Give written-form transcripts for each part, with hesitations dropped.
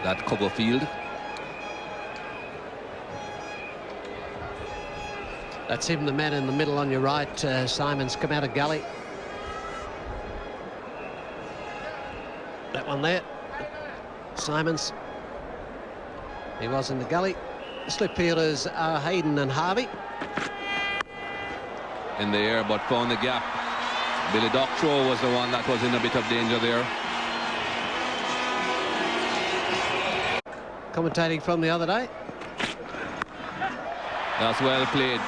that cover field. That's him, the man in the middle on your right. Simons come out of gully. That one there. Simons. He was in the gully. Slip fielders are Hayden and Harvey. In the air, but found the gap. Billy Doctorow was the one that was in a bit of danger there. Commentating from the other day. That's well played.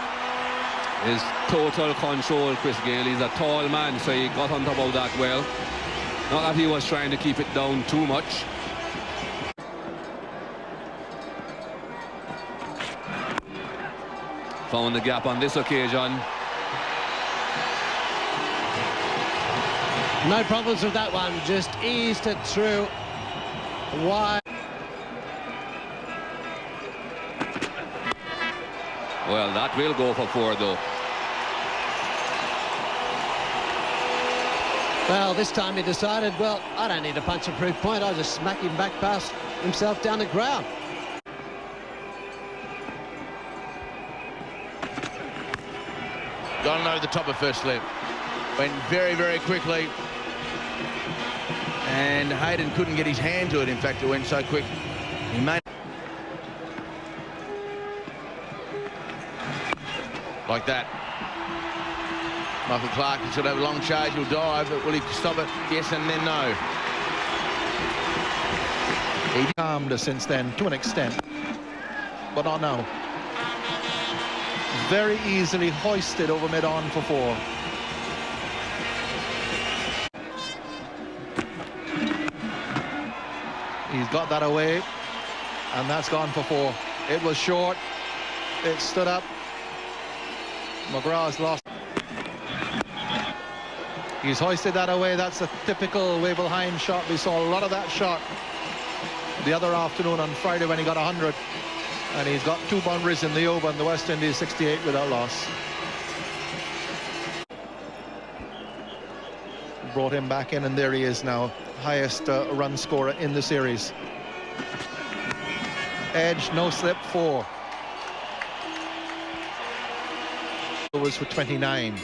His total control, Chris Gayle. He's a tall man, so he got on top of that well. Not that he was trying to keep it down too much. Found the gap on this occasion. No problems with that one, just eased it through wide. Well, that will go for 4 though. Well, this time he decided, well, I don't need a punch-and-proof point, I'll just smack him back past himself down the ground. Gone over the top of first slip. Went very, very quickly. And Hayden couldn't get his hand to it. In fact, it went so quick. He made like that. Michael Clark should have a long charge. He'll dive, but will he stop it? Yes, and then no. He calmed since then to an extent, but not now. Very easily hoisted over mid-on for 4. He's got that away, and that's gone for 4. It was short. It stood up. McGraw's lost. He's hoisted that away. That's a typical Wavell Hinds shot. We saw a lot of that shot the other afternoon on Friday when he got 100. And he's got 2 boundaries in the over, and the West Indies 68 without loss. Brought him back in, and there he is now, highest run scorer in the series. Edge, no slip, 4. Overs for 29.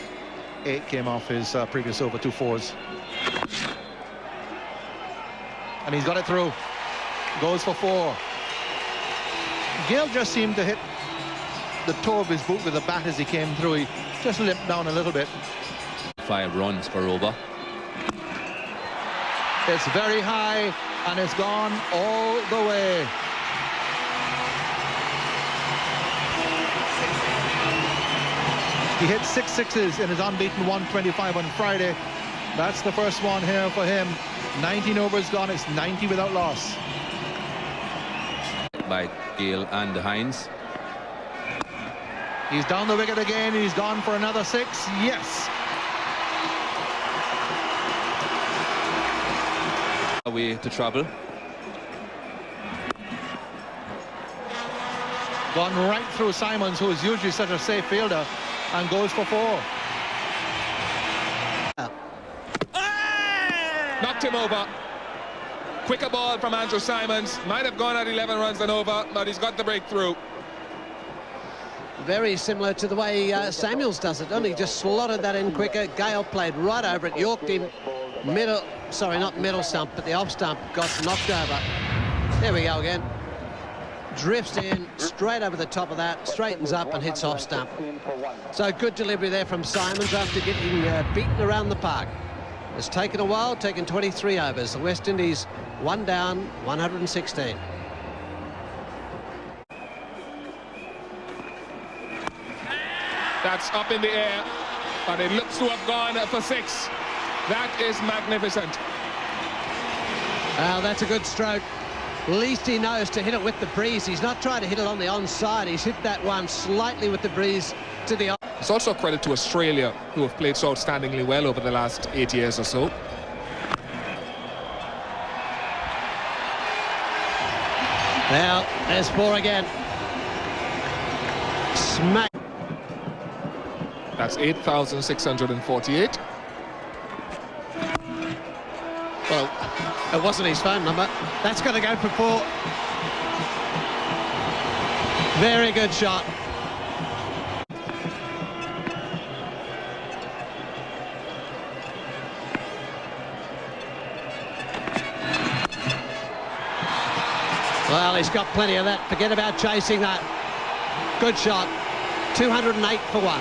8 came off his previous over, 2 4s. And he's got it through. Goes for 4. Gayle just seemed to hit the toe of his boot with the bat as he came through. He just limped down a little bit. 5 runs for over. It's very high, and it's gone all the way. He hit 6 sixes in his unbeaten 125 on Friday. That's the first one here for him. 19 overs gone. It's 90 without loss. By Gayle and Hinds. He's down the wicket again. He's gone for another 6. Yes. Away to trouble. Gone right through Simons, who is usually such a safe fielder, and goes for 4. Knocked him over. Quicker ball from Andrew Simons. Might have gone at 11 runs and over, but he's got the breakthrough. Very similar to the way Samuels does it, only just slotted that in quicker. Gayle played right over it, yorked him. Middle, sorry, not middle stump, but the off stump got knocked over. There we go again. Drifts in, straight over the top of that, straightens up and hits off stump. So good delivery there from Simons after getting beaten around the park. It's taken a while, taken 23 overs. The West Indies 1 down, 116. That's up in the air, but it looks to have gone for 6. That is magnificent. That's a good stroke. At least he knows to hit it with the breeze. He's not trying to hit it on the onside. He's hit that one slightly with the breeze to the... It's also a credit to Australia, who have played so outstandingly well over the last 8 years or so. Now, there's 4 again. Smack. That's 8,648. Well, It wasn't his phone number. That's going to go for 4. Very good shot. Well, he's got plenty of that. Forget about chasing that. Good shot. 208 for 1.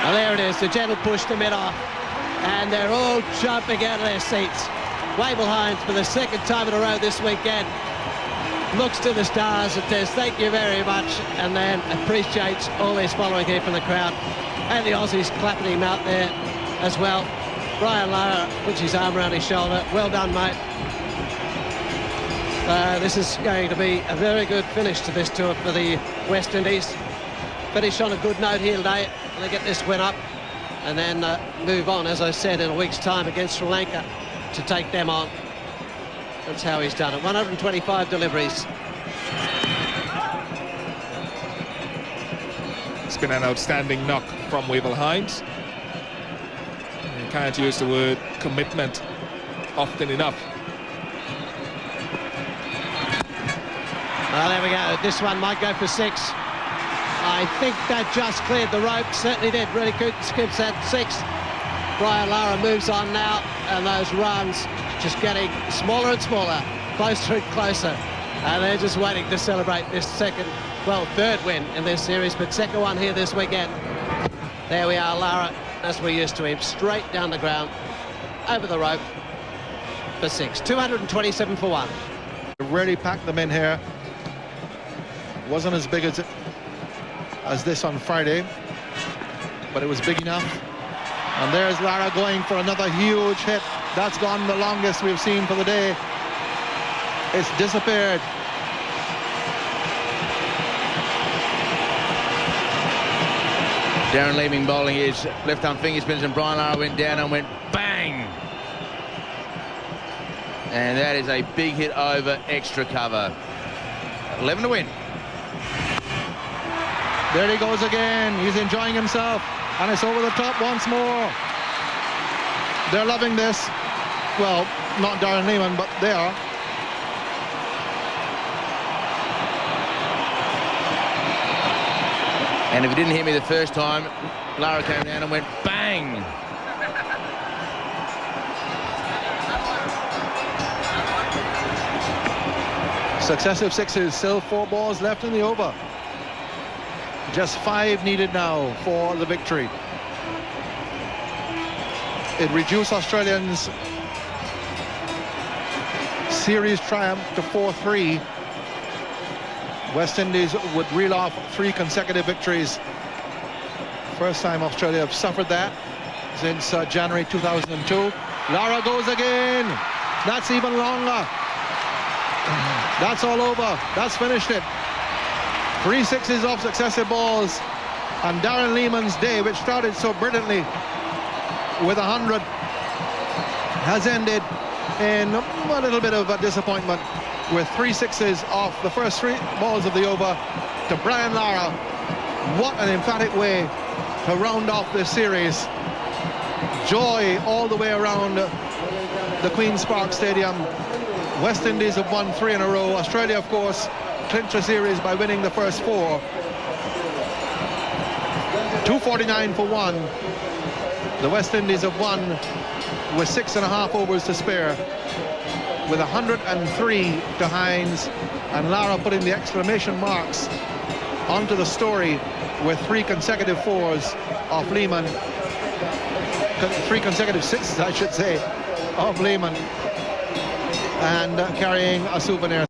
Well, there it is. The gentle push to mid-off. And they're all jumping out of their seats. Wavell Hinds, for the second time in a row this weekend, looks to the stars and says thank you very much, and then appreciates all his following here from the crowd. And the Aussies clapping him out there as well. Brian Lara puts his arm around his shoulder. Well done, mate. This is going to be a very good finish to this tour for the West Indies. Finish on a good note here today. They get this win up and then move on, as I said, in a week's time against Sri Lanka to take them on. That's how he's done it. 125 deliveries. It's been an outstanding knock from Wavell Hinds. You can't use the word commitment often enough. Well, there we go. This one might go for 6. I think that just cleared the rope. Certainly did. Really good. Skips at 6. Brian Lara moves on now, and those runs just getting smaller and smaller, closer and closer. And they're just waiting to celebrate this third win in this series, but second one here this weekend. There we are, Lara, as we're used to him, straight down the ground, over the rope for 6. 227 for 1. Really packed them in here. Wasn't as big as this on Friday, but it was big enough. And there's Lara going for another huge hit. That's gone the longest we've seen for the day. It's disappeared. Darren Lehman bowling his left-arm finger spins, and Brian Lara went down and went bang. And that is a big hit over extra cover. 11 to win. There he goes again. He's enjoying himself. And it's over the top once more. They're loving this. Well, not Darren Lehman, but they are. And if you didn't hear me the first time, Lara came down and went bang. Successive 6s, still 4 balls left in the over. Just 5 needed now for the victory. It reduced Australians' series triumph to 4-3. West Indies would reel off 3 consecutive victories. First time Australia have suffered that since January 2002. Lara goes again. That's even longer. That's all over. That's finished it. 3 6s off successive balls. And Darren Lehman's day, which started so brilliantly with 100, has ended in a little bit of a disappointment with 3 6s off the first 3 balls of the over to Brian Lara. What an emphatic way to round off this series. Joy all the way around the Queen's Park Stadium. West Indies have won 3 in a row. Australia, of course, clinched the series by winning the first 4. 249 for 1. The West Indies have won with 6.5 overs to spare, with 103 to Hinds, and Lara putting the exclamation marks onto the story with 3 consecutive 4s off Lehman. 3 consecutive 6s, I should say, off Lehman, and carrying a souvenir.